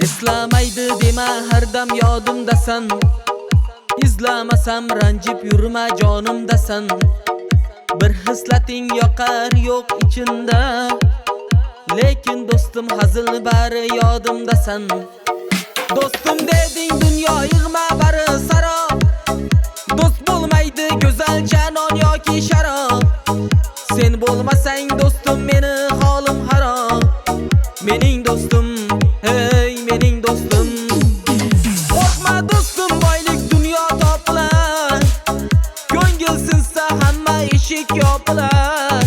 Eslamaydi dema har dam yodimdasan. İzlamasam ranjib yurma jonimdasan. Bir hislating yoqar yo'q ichinda, lekin do'stim hazil bari yodimdasan. Do'stim deding dunyo yig'ma bari sarob. Do'st bo'lmaydi go'zal janon yoki sharob. Sen bo'lmasang do'stim meni holim harob. Mening do'stim, hey mening do'stim. Qo'rqma do'stim, boylik dunyo topilar. Ko'ngil sinsa hamma eshik yopilar.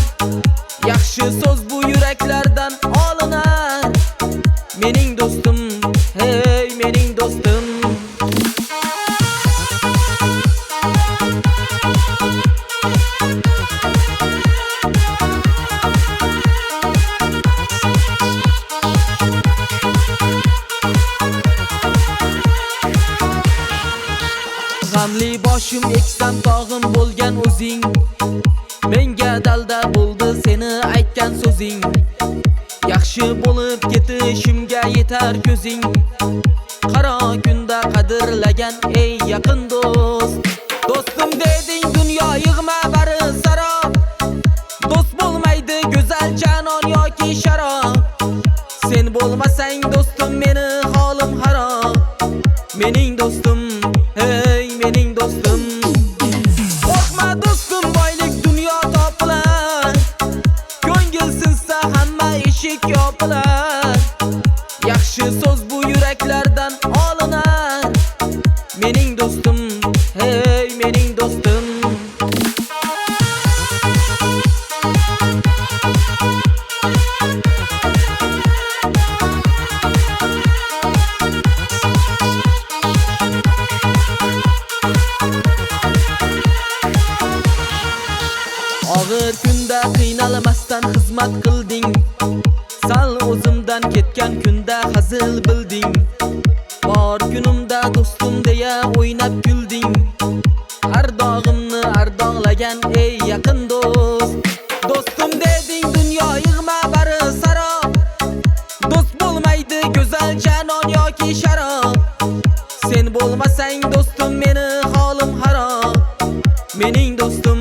Yaxshi so'z bu yuraklardan olinar. Mening do'stim, hey mening do'stim. G'amli boshim eksam tog'im bo'lgan o'zing. Menga dalda bo'ldi seni aytgan so'zing. Yaxshi bo'lib ketishimga yetar ko'zing. Qaro kunda qadrlagan ey yaqin do'st. Do'stim deding dunyo yig'ma bari sarob. Do'st bo'lmaydi go'zal janon yoki sharob. Sen bo'lmasang do'stim meni holim harob. Mening do'stim, hey mening do'stim. Qo'rqma do'stim, boylik dunyo topilar. Ko'ngil sinsa hamma eshik yopilar. Yaxshi so'z bu yuraklardan olinar. Mening do'stim, hey mening do'stim. Og'ir kunda qiynalmasdan xizmat qilding. Sal o'zimdan ketgan kunda hazil bilding. Bor kunimda do'stim deya o'ynab kulding. Har dog'imni ardog'lagan ey yaqin do'st. Do'stim deding dunyo yig'ma bari sarob. Do'st bo'lmaydi go'zal janon yoki sharob. Sen bo'lmasang do'stim meni holim harob. Mening do'stim,